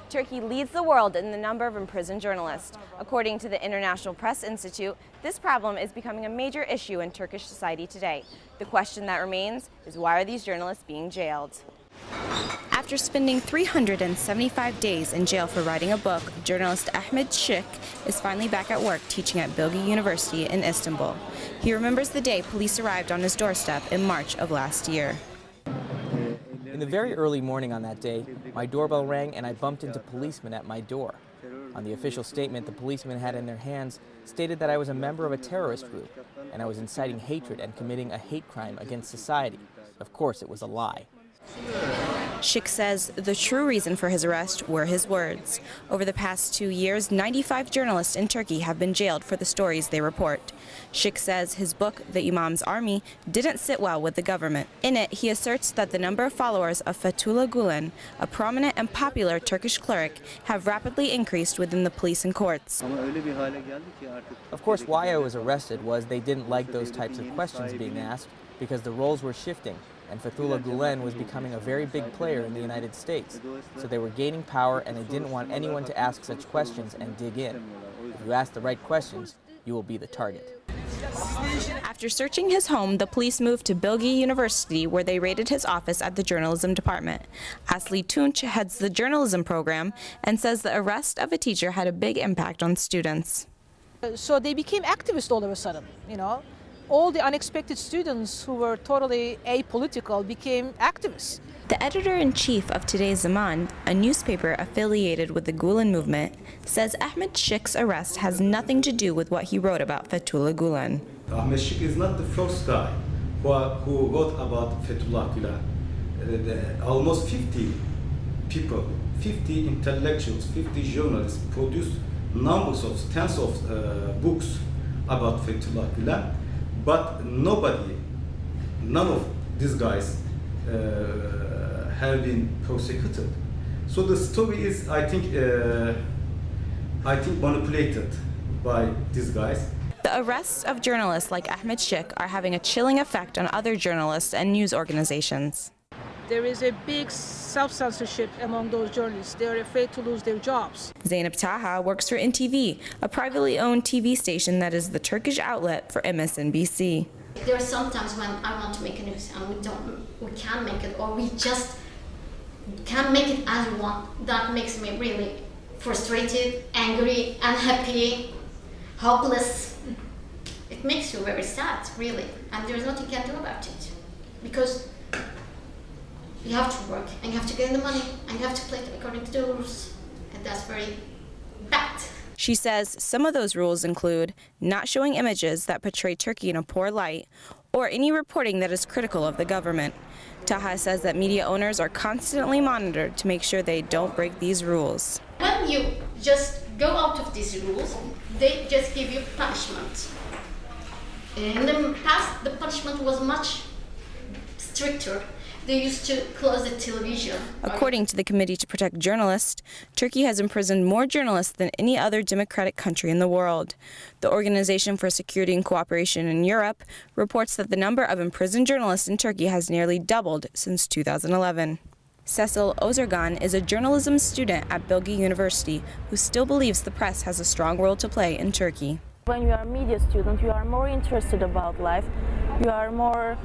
Turkey leads the world in the number of imprisoned journalists. According to the International Press Institute, this problem is becoming a major issue in Turkish society today. The question that remains is, why are these journalists being jailed? After spending 375 days in jail for writing a book, journalist Ahmet Sik is finally back at work teaching at Bilgi University in Istanbul. He remembers the day police arrived on his doorstep in March of last year. In the very early morning on that day, my doorbell rang and I bumped into policemen at my door. On the official statement the policemen had in their hands stated that I was a member of a terrorist group and I was inciting hatred and committing a hate crime against society. Of course, it was a lie. Sik says the true reason for his arrest were his words. Over the past 2 years, 95 journalists in Turkey have been jailed for the stories they report. Sik says his book, The Imam's Army, didn't sit well with the government. In it, he asserts that the number of followers of Fethullah Gulen, a prominent and popular Turkish cleric, have rapidly increased within the police and courts. Of course, why I was arrested was they didn't like those types of questions being asked because the roles were shifting. And Fethullah Gulen was becoming a very big player in the United States. So they were gaining power and they didn't want anyone to ask such questions and dig in. If you ask the right questions, you will be the target. After searching his home, the police moved to Bilgi University, where they raided his office at the journalism department. Asli Tunç heads the journalism program and says the arrest of a teacher had a big impact on students. So they became activists all of a sudden, you know. All the unexpected students who were totally apolitical became activists. The editor-in-chief of Today's Zaman, a newspaper affiliated with the Gulen movement, says Ahmet Sik's arrest has nothing to do with what he wrote about Fethullah Gulen. Ahmet Sik is not the first guy who wrote about Fethullah Gulen. Almost 50 people, 50 intellectuals, 50 journalists produced numbers of tens of books about Fethullah Gulen. But none of these guys have been prosecuted. So the story is, I think manipulated by these guys. The arrests of journalists like Ahmet Sik are having a chilling effect on other journalists and news organizations. There is a big self-censorship among those journalists. They are afraid to lose their jobs. Zainab Taha works for NTV, a privately owned TV station that is the Turkish outlet for MSNBC. There are some times when I want to make a news and we can't make it, or we just can't make it as we want. That makes me really frustrated, angry, unhappy, hopeless. It makes you very sad, really, and there's nothing you can do about it. Because you have to work, and you have to get the money, and you have to play according to the rules, and that's very bad. She says some of those rules include not showing images that portray Turkey in a poor light, or any reporting that is critical of the government. Taha says that media owners are constantly monitored to make sure they don't break these rules. When you just go out of these rules, they just give you punishment. In the past, the punishment was much stricter. They used to close the television. According to the Committee to Protect Journalists, Turkey has imprisoned more journalists than any other democratic country in the world. The Organization for Security and Cooperation in Europe reports that the number of imprisoned journalists in Turkey has nearly doubled since 2011. Cecil Ozergan is a journalism student at Bilgi University who still believes the press has a strong role to play in Turkey. When you are a media student, you are more interested about life. You are more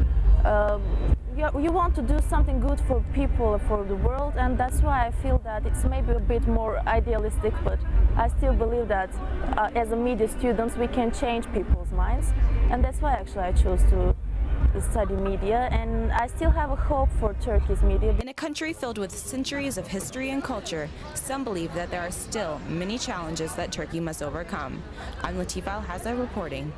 you want to do something good for people, for the world, and that's why I feel that it's maybe a bit more idealistic, but I still believe that as a media students we can change people's minds, and that's why actually I chose to study media, and I still have a hope for Turkey's media. In a country filled with centuries of history and culture, some believe that there are still many challenges that Turkey must overcome. I'm Al-Hazza reporting.